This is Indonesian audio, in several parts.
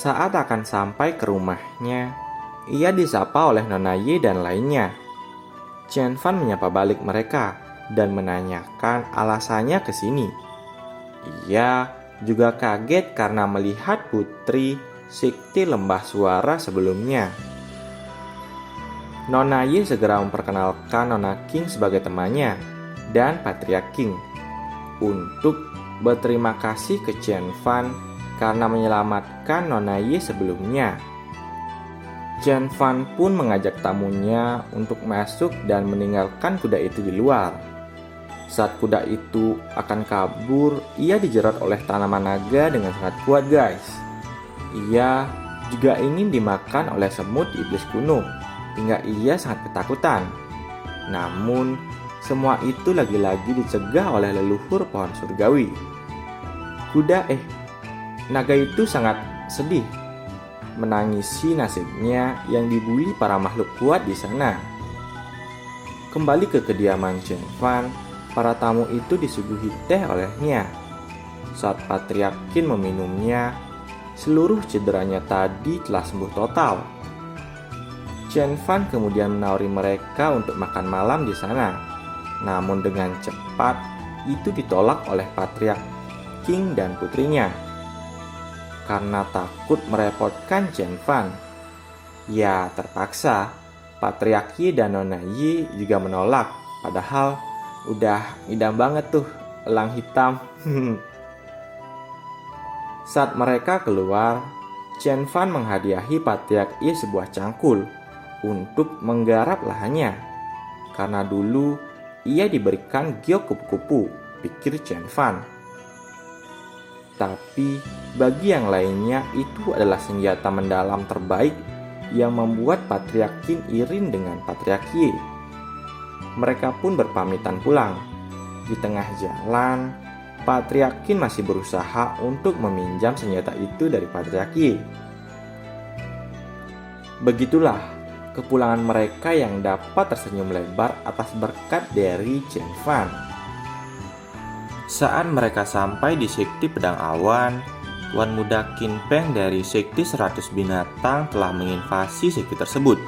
Saat akan sampai ke rumahnya, ia disapa oleh Nona Ye dan lainnya. Chen Fan menyapa balik mereka dan menanyakan alasannya ke sini. Ia juga kaget karena melihat putri Sikti Lembah Suara sebelumnya. Nona Ye segera memperkenalkan Nona King sebagai temannya dan Patriark King untuk berterima kasih ke Chen Fan karena menyelamatkan Nona Ye sebelumnya. Chen Fan pun mengajak tamunya untuk masuk dan meninggalkan kuda itu di luar. Saat kuda itu akan kabur, ia dijerat oleh tanaman naga dengan sangat kuat, guys. Ia juga ingin dimakan oleh semut iblis kuno, hingga ia sangat ketakutan. Namun, semua itu lagi-lagi dicegah oleh leluhur pohon surgawi. Naga itu sangat sedih, menangisi nasibnya yang dibuli para makhluk kuat di sana. Kembali ke kediaman Chen Fan, para tamu itu disuguhi teh olehnya. Saat Patriark King meminumnya, seluruh cederanya tadi telah sembuh total. Chen Fan kemudian menawari mereka untuk makan malam di sana. Namun dengan cepat, itu ditolak oleh Patriark King dan putrinya. Karena takut merepotkan Chen Fan, ya terpaksa Patriark Yi dan Nona Yi juga menolak. Padahal udah idam banget tuh elang hitam. Saat mereka keluar, Chen Fan menghadiahi Patriark Yi sebuah cangkul untuk menggarap lahannya. Karena dulu ia diberikan giok kupu-kupu, pikir Chen Fan. Tapi bagi yang lainnya itu adalah senjata mendalam terbaik yang membuat Patriark King iri dengan Patriark Yi. Mereka pun berpamitan pulang. Di tengah jalan, Patriark King masih berusaha untuk meminjam senjata itu dari Patriark Yi. Begitulah kepulangan mereka yang dapat tersenyum lebar atas berkat dari Chen Fan. Saat mereka sampai di sekti Pedang Awan, Tuan Muda Qin Peng dari sekti 100 binatang telah menginvasi sekti tersebut,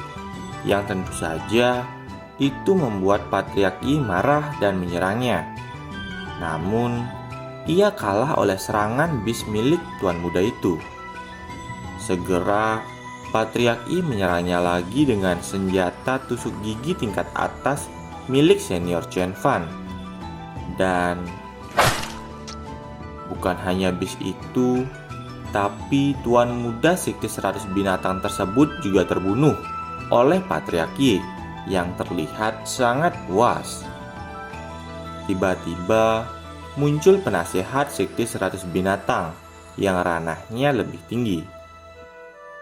yang tentu saja itu membuat Patriark Yi marah dan menyerangnya. Namun, ia kalah oleh serangan bis milik Tuan Muda itu. Segera, Patriark Yi menyerangnya lagi dengan senjata tusuk gigi tingkat atas milik senior Chen Fan. Dan bukan hanya bis itu, tapi Tuan Muda sekti 100 binatang tersebut juga terbunuh oleh Patriark Yi yang terlihat sangat puas. Tiba-tiba muncul penasehat sekti 100 binatang yang ranahnya lebih tinggi.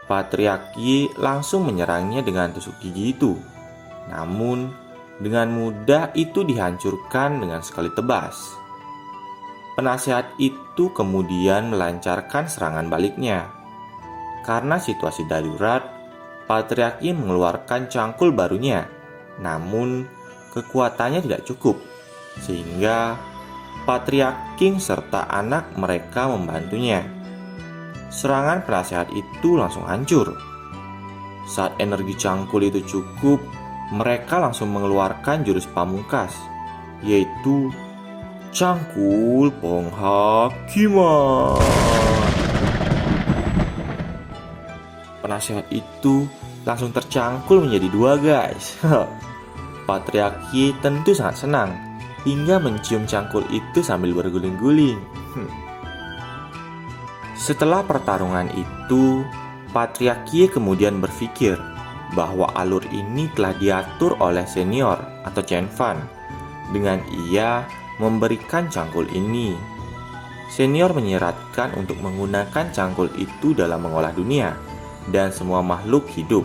Patriark Yi langsung menyerangnya dengan tusuk gigi itu. Namun, dengan mudah itu dihancurkan dengan sekali tebas. Penasehat itu kemudian melancarkan serangan baliknya. Karena situasi darurat, Patriark Yi mengeluarkan cangkul barunya. Namun, kekuatannya tidak cukup, sehingga Patriark King serta anak mereka membantunya. Serangan penasehat itu langsung hancur. Saat energi cangkul itu cukup, mereka langsung mengeluarkan jurus pamungkas, yaitu Cangkul Penghakiman. Penasehat itu langsung tercangkul menjadi dua, guys. Patriark Yi tentu sangat senang hingga mencium cangkul itu sambil berguling-guling. Setelah pertarungan itu, Patriark Yi kemudian berpikir bahwa alur ini telah diatur oleh senior atau Chen Fan. Dengan ia memberikan cangkul ini, senior menyeratkan untuk menggunakan cangkul itu dalam mengolah dunia dan semua makhluk hidup.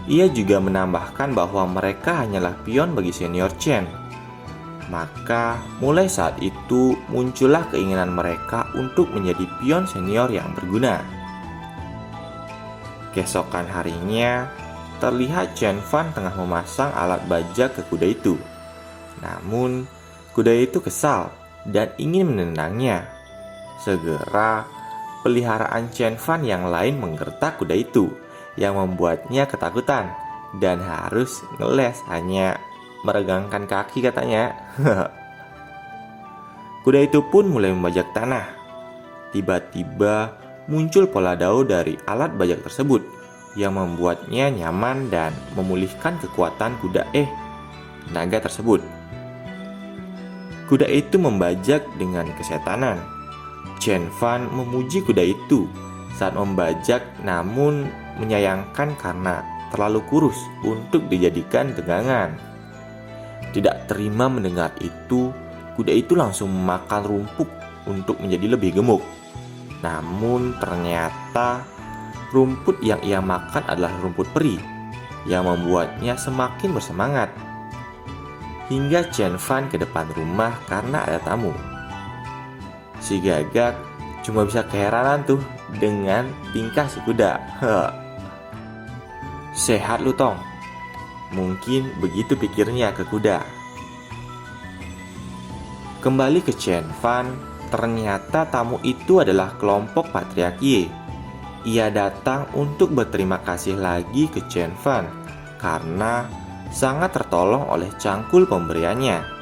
Ia juga menambahkan bahwa mereka hanyalah pion bagi senior Chen. Maka mulai saat itu muncullah keinginan mereka untuk menjadi pion senior yang berguna. Keesokan harinya, terlihat Chen Fan tengah memasang alat baja ke kuda itu. Namun, kuda itu kesal dan ingin menendangnya. Segera, peliharaan Chen Fan yang lain menggertak kuda itu, yang membuatnya ketakutan dan harus ngeles hanya meregangkan kaki katanya. Kuda itu pun mulai membajak tanah. Tiba-tiba muncul pola dao dari alat bajak tersebut yang membuatnya nyaman dan memulihkan kekuatan naga tersebut. Kuda itu membajak dengan kesetanan. Chen Fan memuji kuda itu saat membajak, namun menyayangkan karena terlalu kurus untuk dijadikan tegangan. Tidak terima mendengar itu, kuda itu langsung memakan rumput untuk menjadi lebih gemuk. Namun ternyata rumput yang ia makan adalah rumput peri, yang membuatnya semakin bersemangat. Hingga Chen Fan ke depan rumah karena ada tamu. Si gagak cuma bisa keheranan tuh dengan tingkah si kuda. Sehat lu Tong. Mungkin begitu pikirnya ke kuda. Kembali ke Chen Fan, ternyata tamu itu adalah kelompok Patriark Ye. Ia datang untuk berterima kasih lagi ke Chen Fan karena sangat tertolong oleh cangkul pemberiannya.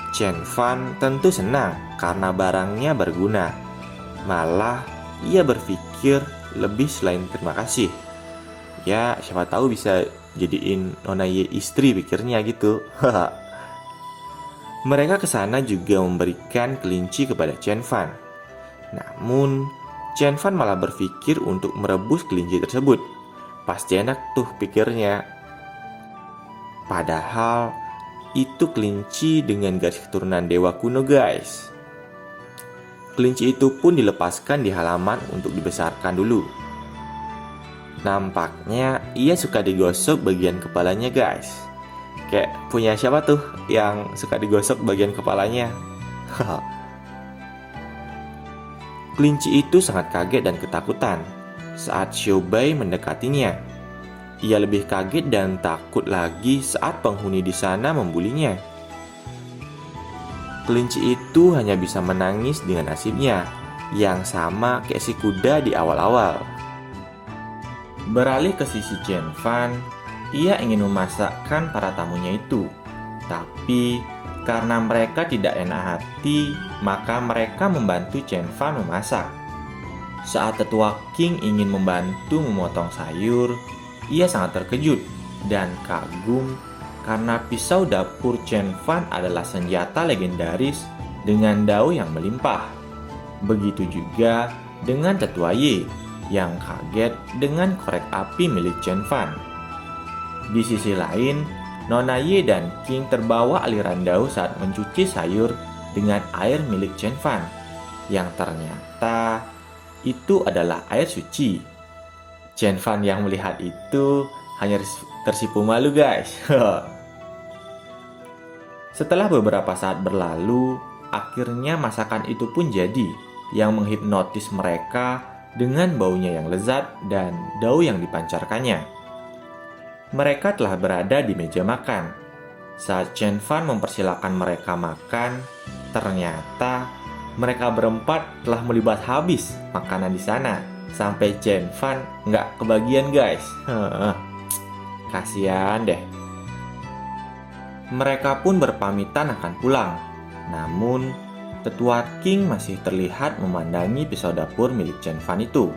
Chen Fan tentu senang karena barangnya berguna. Malah ia berpikir lebih selain terima kasih. Ya, siapa tahu bisa jadiin Nona Ye istri, pikirnya gitu. Mereka ke sana juga memberikan kelinci kepada Chen Fan. Namun, Chen Fan malah berpikir untuk merebus kelinci tersebut. Pasti enak tuh pikirnya. Padahal itu kelinci dengan garis keturunan dewa kuno guys. Kelinci itu pun dilepaskan di halaman untuk dibesarkan dulu. Nampaknya ia suka digosok bagian kepalanya guys. Kayak punya siapa tuh yang suka digosok bagian kepalanya? Kelinci itu sangat kaget dan ketakutan saat Xiaobai mendekatinya. Ia lebih kaget dan takut lagi saat penghuni di sana membulinya. Kelinci itu hanya bisa menangis dengan nasibnya, yang sama kayak si kuda di awal-awal. Beralih ke sisi Chen Fan, ia ingin memasakkan para tamunya itu. Tapi karena mereka tidak enak hati, maka mereka membantu Chen Fan memasak. Saat tetua King ingin membantu memotong sayur, ia sangat terkejut dan kagum karena pisau dapur Chen Fan adalah senjata legendaris dengan dao yang melimpah. Begitu juga dengan tetua Ye yang kaget dengan korek api milik Chen Fan. Di sisi lain, Nona Ye dan King terbawa aliran dao saat mencuci sayur dengan air milik Chen Fan, yang ternyata itu adalah air suci. Chen Fan yang melihat itu hanya tersipu malu guys. Setelah beberapa saat berlalu, akhirnya masakan itu pun jadi, yang menghipnotis mereka dengan baunya yang lezat dan dao yang dipancarkannya. Mereka telah berada di meja makan. Saat Chen Fan mempersilahkan mereka makan, ternyata mereka berempat telah melibas habis makanan di sana. Sampai Chen Fan nggak kebagian guys. Kasian deh. Mereka pun berpamitan akan pulang. Namun, tetua King masih terlihat memandangi pisau dapur milik Chen Fan itu.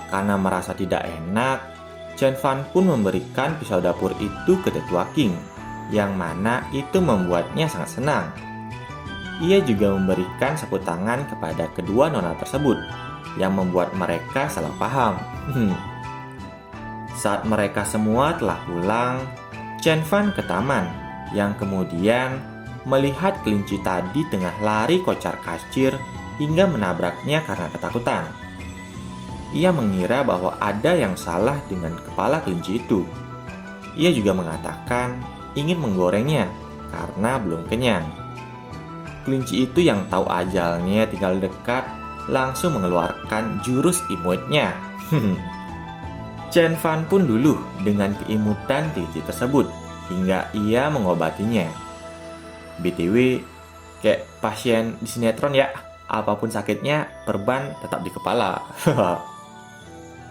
Karena merasa tidak enak, Chen Fan pun memberikan pisau dapur itu ke tetua King, yang mana itu membuatnya sangat senang. Ia juga memberikan sapu tangan kepada kedua nona tersebut, yang membuat mereka salah paham. Saat mereka semua telah pulang, Chen Fan ke taman, yang kemudian melihat kelinci tadi tengah lari kocar-kacir hingga menabraknya karena ketakutan. Ia mengira bahwa ada yang salah dengan kepala kelinci itu. Ia juga mengatakan ingin menggorengnya karena belum kenyang. Kelinci itu yang tahu ajalnya tinggal dekat langsung mengeluarkan jurus imutnya. Chen Fan pun luluh dengan keimutan kelinci tersebut hingga ia mengobatinya. BTW, kayak pasien di sinetron ya, apapun sakitnya, perban tetap di kepala.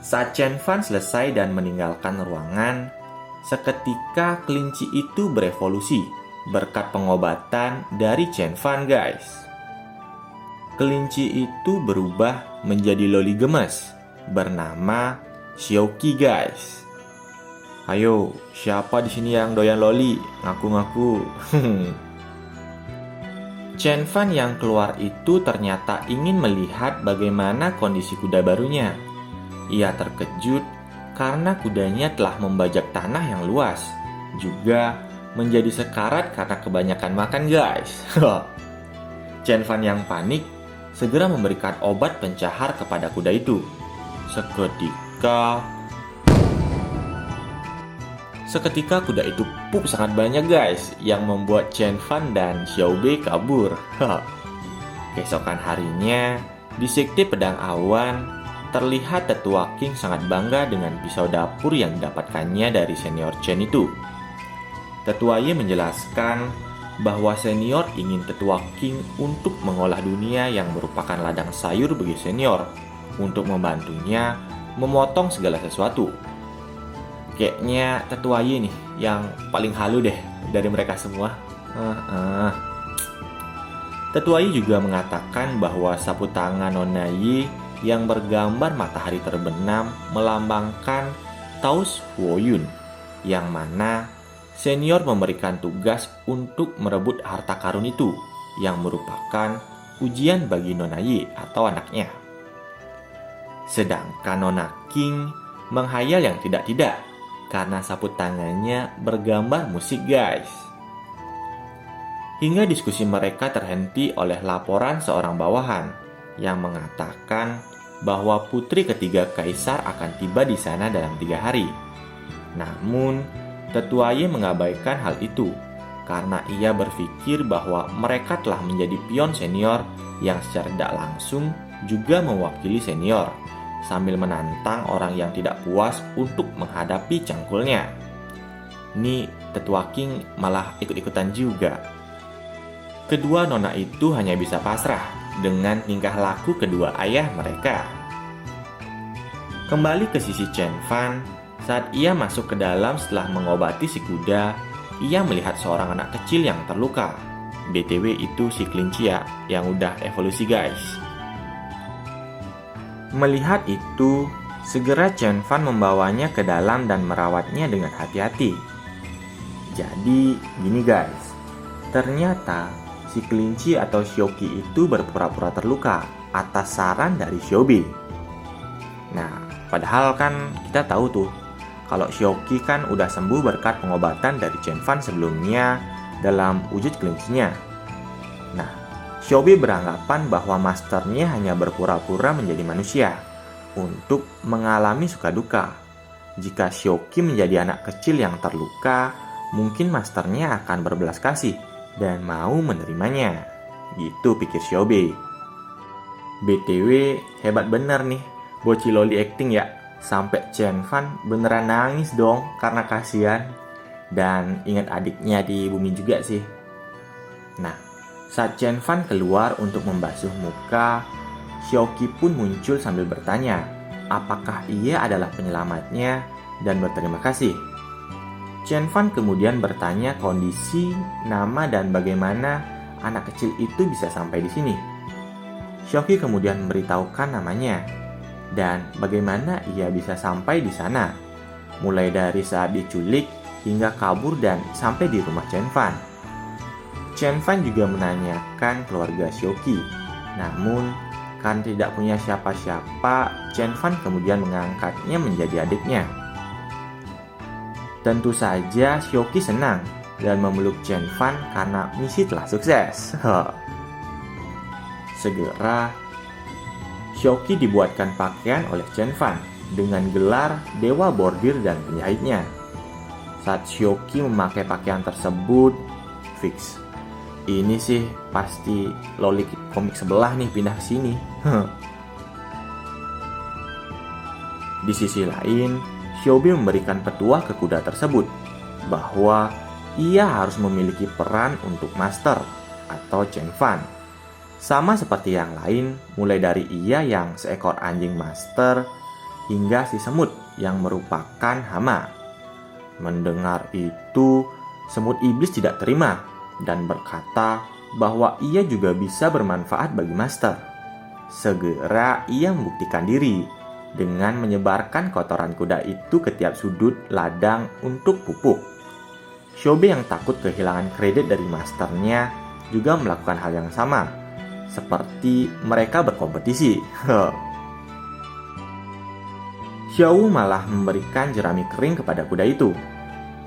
Saat Chen Fan selesai dan meninggalkan ruangan, seketika kelinci itu berevolusi berkat pengobatan dari Chen Fan, guys. Kelinci itu berubah menjadi loli gemes bernama Xiaoqi, guys. Ayo, siapa di sini yang doyan loli? Ngaku-ngaku. Chen Fan yang keluar itu ternyata ingin melihat bagaimana kondisi kuda barunya. Ia terkejut karena kudanya telah membajak tanah yang luas, juga menjadi sekarat karena kebanyakan makan, guys. Chen Fan yang panik segera memberikan obat pencahar kepada kuda itu. Seketika kuda itu pup sangat banyak, guys, yang membuat Chen Fan dan Xiao Bei kabur. Keesokan harinya, di sekte pedang awan, terlihat Tetua King sangat bangga dengan pisau dapur yang didapatkannya dari senior Chen itu. Tetua Ye menjelaskan bahwa senior ingin Tetua King untuk mengolah dunia yang merupakan ladang sayur bagi senior, untuk membantunya memotong segala sesuatu. Kayaknya Tetua Ye nih yang paling halu deh dari mereka semua. Tetua Ye juga mengatakan bahwa sapu tangan Nona Ye yang bergambar matahari terbenam melambangkan Taos Huoyun, yang mana senior memberikan tugas untuk merebut harta karun itu, yang merupakan ujian bagi Nona Ye atau anaknya. Sedangkan Nona King menghayal yang tidak-tidak karena sapu tangannya bergambar musik, guys. Hingga diskusi mereka terhenti oleh laporan seorang bawahan yang mengatakan bahwa putri ketiga kaisar akan tiba di sana dalam 3 hari. Namun, Tetua Ye mengabaikan hal itu karena ia berpikir bahwa mereka telah menjadi pion senior yang secara tidak langsung juga mewakili senior, sambil menantang orang yang tidak puas untuk menghadapi cangkulnya. Ini Tetua King malah ikut-ikutan juga. Kedua nona itu hanya bisa pasrah dengan tingkah laku kedua ayah mereka. Kembali ke sisi Chen Fan, saat ia masuk ke dalam setelah mengobati si kuda, ia melihat seorang anak kecil yang terluka. BTW itu si kelinci ya, yang udah evolusi, guys. Melihat itu, segera Chen Fan membawanya ke dalam dan merawatnya dengan hati-hati. Jadi, gini guys, ternyata si kelinci atau Xiaoqi itu berpura-pura terluka atas saran dari Xiao Bei. Nah, padahal kan kita tahu tuh, kalau Xiaoqi kan udah sembuh berkat pengobatan dari Chen Fan sebelumnya dalam wujud kelincinya. Nah, Xiao Bei beranggapan bahwa masternya hanya berpura-pura menjadi manusia untuk mengalami suka duka. Jika Xiaoqi menjadi anak kecil yang terluka, mungkin masternya akan berbelas kasih dan mau menerimanya. Gitu pikir Xiao Bei. BTW, hebat bener nih bocil loli acting ya. Sampai Chen Fan beneran nangis dong karena kasihan. Dan ingat adiknya di bumi juga sih. Nah, saat Chen Fan keluar untuk membasuh muka, Xiaoqi pun muncul sambil bertanya apakah ia adalah penyelamatnya dan berterima kasih. Chen Fan kemudian bertanya kondisi, nama, dan bagaimana anak kecil itu bisa sampai di sini. Xiaoqi kemudian memberitahukan namanya dan bagaimana ia bisa sampai di sana, mulai dari saat diculik hingga kabur dan sampai di rumah Chen Fan. Chen Fan juga menanyakan keluarga Xiaoqi, namun karena tidak punya siapa-siapa, Chen Fan kemudian mengangkatnya menjadi adiknya. Tentu saja Xiaoqi senang dan memeluk Chen Fan karena misi telah sukses. Segera Xiaoqi dibuatkan pakaian oleh Chen Fan dengan gelar Dewa Bordir dan penjahitnya. Saat Xiaoqi memakai pakaian tersebut, fix. Ini sih pasti loli komik sebelah nih pindah ke sini. Di sisi lain, Xiao Bei memberikan petuah ke kuda tersebut bahwa ia harus memiliki peran untuk master atau Chen Fan. Sama seperti yang lain, mulai dari ia yang seekor anjing master hingga si semut yang merupakan hama. Mendengar itu, semut iblis tidak terima dan berkata bahwa ia juga bisa bermanfaat bagi master. Segera ia membuktikan diri dengan menyebarkan kotoran kuda itu ke tiap sudut ladang untuk pupuk. Xiaobei yang takut kehilangan kredit dari masternya juga melakukan hal yang sama, seperti mereka berkompetisi. Xiao malah memberikan jerami kering kepada kuda itu.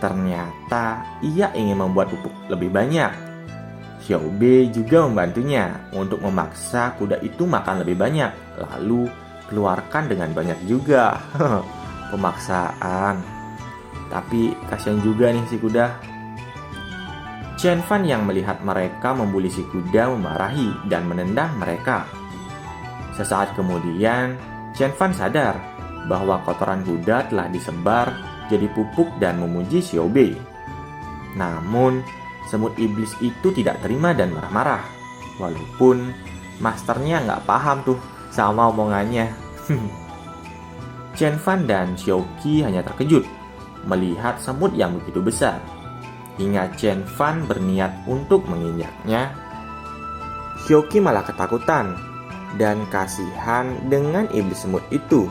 Ternyata ia ingin membuat pupuk lebih banyak. Xiaobei juga membantunya untuk memaksa kuda itu makan lebih banyak, lalu keluarkan dengan banyak juga. Pemaksaan. Tapi kasihan juga nih si kuda. Chen Fan yang melihat mereka membuli si kuda memarahi dan menendang mereka. Sesaat kemudian, Chen Fan sadar bahwa kotoran kuda telah disebar jadi pupuk dan memuji Xiaobei. Namun, semut iblis itu tidak terima dan marah-marah. Walaupun masternya nggak paham tuh sama omongannya. Chen Fan dan Xiaoqi hanya terkejut melihat semut yang begitu besar. Hingga Chen Fan berniat untuk menginjaknya, Xiaoqi malah ketakutan dan kasihan dengan iblis semut itu.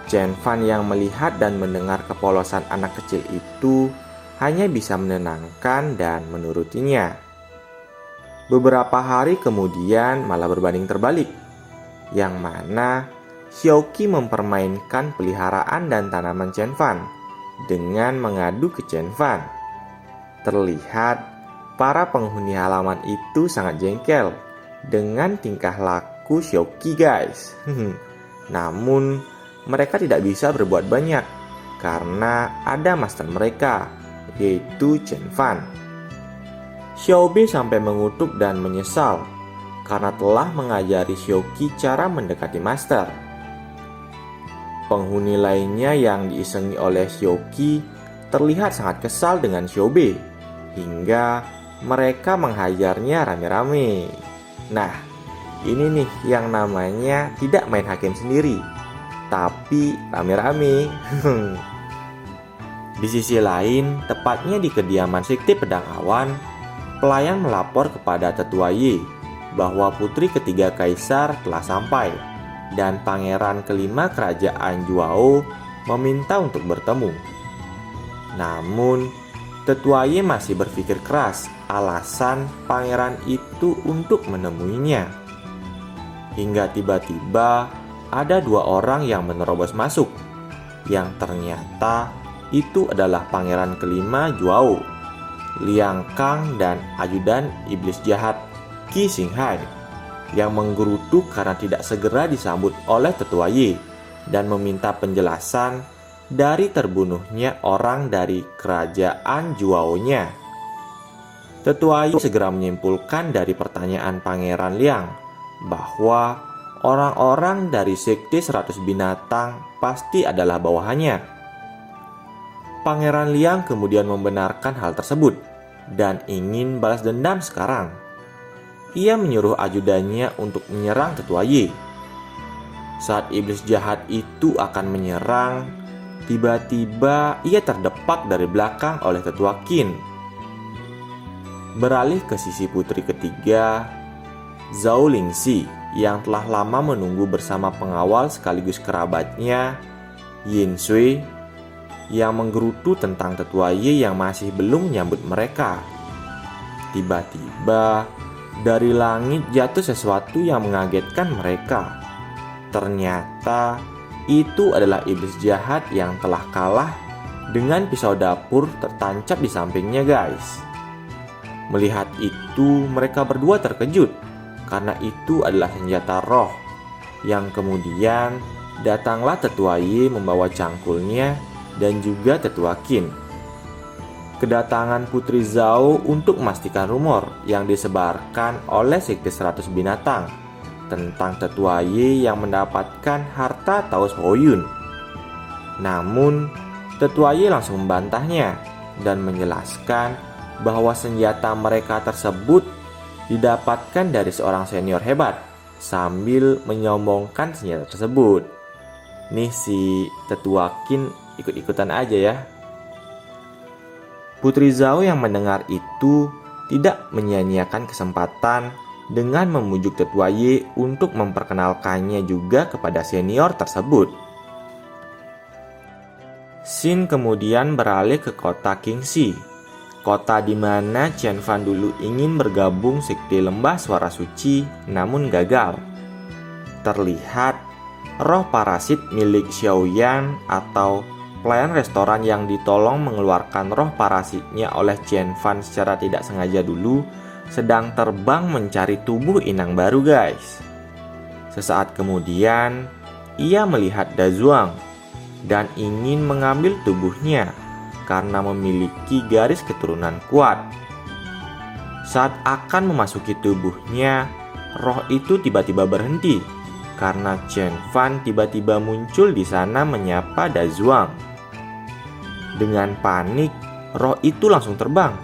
Chen Fan yang melihat dan mendengar kepolosan anak kecil itu hanya bisa menenangkan dan menurutinya. Beberapa hari kemudian malah berbanding terbalik, yang mana Xiaoqi mempermainkan peliharaan dan tanaman Chen Fan dengan mengadu ke Chen Fan. Terlihat para penghuni halaman itu sangat jengkel dengan tingkah laku Xiaoqi guys. Namun mereka tidak bisa berbuat banyak karena ada master mereka, yaitu Chen Fan. Xiaobei sampai mengutuk dan menyesal karena telah mengajari Xiaoqi cara mendekati master. Penghuni lainnya yang diisengi oleh Xiaoqi terlihat sangat kesal dengan Xiaobei hingga mereka menghajarnya rame-rame. Nah, ini nih yang namanya tidak main hakim sendiri, tapi rame-rame. Di sisi lain, tepatnya di kediaman Sekte Pedang Awan, pelayan melapor kepada Tetua Ye bahwa putri ketiga kaisar telah sampai dan pangeran kelima kerajaan Juao meminta untuk bertemu. Namun, Tetua Ye masih berpikir keras alasan pangeran itu untuk menemuinya. Hingga tiba-tiba ada dua orang yang menerobos masuk, yang ternyata itu adalah pangeran kelima Juao, Liang Kang dan ajudan iblis jahat Qi Xinghai, yang menggerutu karena tidak segera disambut oleh Tetua Ye dan meminta penjelasan dari terbunuhnya orang dari kerajaan Juao-nya. Tetua Ye segera menyimpulkan dari pertanyaan Pangeran Liang bahwa orang-orang dari Sekte 100 binatang pasti adalah bawahannya. Pangeran Liang kemudian membenarkan hal tersebut dan ingin balas dendam sekarang. Ia menyuruh ajudannya untuk menyerang Tetua Ye. Saat iblis jahat itu akan menyerang, tiba-tiba ia terdepak dari belakang oleh Tetua Qin. Beralih ke sisi putri ketiga, Zhao Lingxi, yang telah lama menunggu bersama pengawal sekaligus kerabatnya, Yin Sui, yang menggerutu tentang Tetua Ye yang masih belum menyambut mereka. Tiba-tiba, dari langit jatuh sesuatu yang mengagetkan mereka. Ternyata itu adalah iblis jahat yang telah kalah dengan pisau dapur tertancap di sampingnya guys. Melihat itu mereka berdua terkejut karena itu adalah senjata roh. Yang kemudian datanglah Tetua Ye membawa cangkulnya dan juga Tetua Qin. Kedatangan Putri Zhao untuk memastikan rumor yang disebarkan oleh Sekte 100 binatang tentang Tetua Ye yang mendapatkan harta Taos Hoyun. Namun, Tetua Ye langsung membantahnya dan menjelaskan bahwa senjata mereka tersebut didapatkan dari seorang senior hebat sambil menyombongkan senjata tersebut. Nih si tetua Qin ikut-ikutan aja ya. Putri Zhao yang mendengar itu tidak menyia-nyiakan kesempatan dengan memujuk tetua Ye untuk memperkenalkannya juga kepada senior tersebut. Xin kemudian beralih ke kota Qingxi, kota di mana Chen Fan dulu ingin bergabung sekte lembah suara suci namun gagal. Terlihat roh parasit milik Xiaoyan atau pelayan restoran yang ditolong mengeluarkan roh parasitnya oleh Chen Fan secara tidak sengaja dulu sedang terbang mencari tubuh inang baru guys. Sesaat kemudian ia melihat Da Zhuang dan ingin mengambil tubuhnya karena memiliki garis keturunan kuat. Saat akan memasuki tubuhnya, roh itu tiba-tiba berhenti karena Chen Fan tiba-tiba muncul di sana menyapa Da Zhuang. Dengan panik, roh itu langsung terbang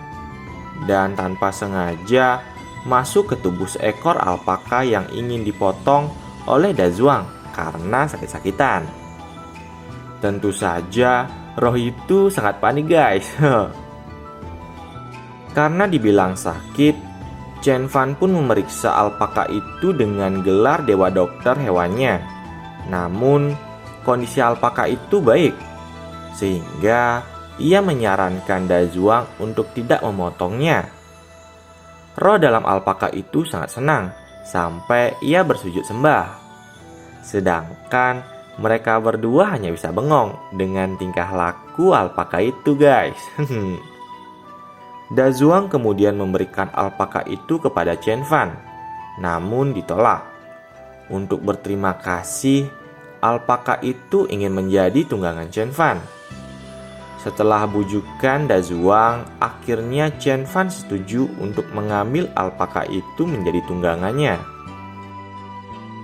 dan tanpa sengaja masuk ke tubuh seekor alpaka yang ingin dipotong oleh Da Zhuang karena sakit-sakitan. Tentu saja roh itu sangat panik guys. Karena dibilang sakit, Chen Fan pun memeriksa alpaka itu dengan gelar dewa dokter hewannya. Namun kondisi alpaka itu baik, sehingga ia menyarankan Da Zhuang untuk tidak memotongnya. Roh dalam alpaka itu sangat senang sampai ia bersujud sembah. Sedangkan mereka berdua hanya bisa bengong dengan tingkah laku alpaka itu guys. Da Zhuang kemudian memberikan alpaka itu kepada Chen Fan, namun ditolak. Untuk berterima kasih, alpaka itu ingin menjadi tunggangan Chen Fan. Setelah bujukan Da Zhuang, akhirnya Chen Fan setuju untuk mengambil alpaka itu menjadi tunggangannya.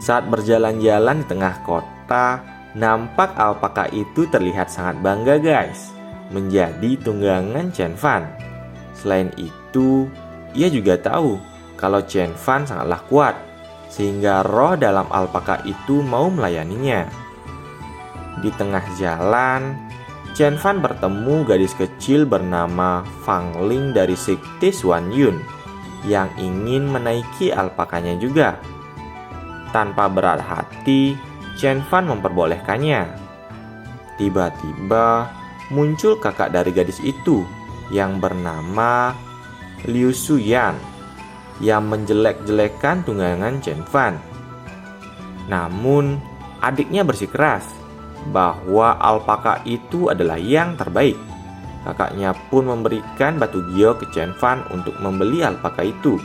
Saat berjalan-jalan di tengah kota, nampak alpaka itu terlihat sangat bangga guys, menjadi tunggangan Chen Fan. Selain itu, ia juga tahu kalau Chen Fan sangatlah kuat, sehingga roh dalam alpaka itu mau melayaninya. Di tengah jalan, Chen Fan bertemu gadis kecil bernama Fang Ling dari sekte Xuan Yun yang ingin menaiki alpakanya juga. Tanpa berat hati, Chen Fan memperbolehkannya. Tiba-tiba muncul kakak dari gadis itu yang bernama Liu Suyan yang menjelek-jelekan tunggangan Chen Fan. Namun adiknya bersikeras bahwa alpaka itu adalah yang terbaik. Kakaknya pun memberikan batu gio ke Chen Fan untuk membeli alpaka itu.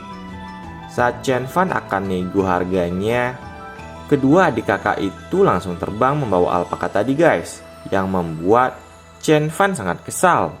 Saat Chen Fan akan nego harganya, kedua adik kakak itu langsung terbang membawa alpaka tadi guys, yang membuat Chen Fan sangat kesal.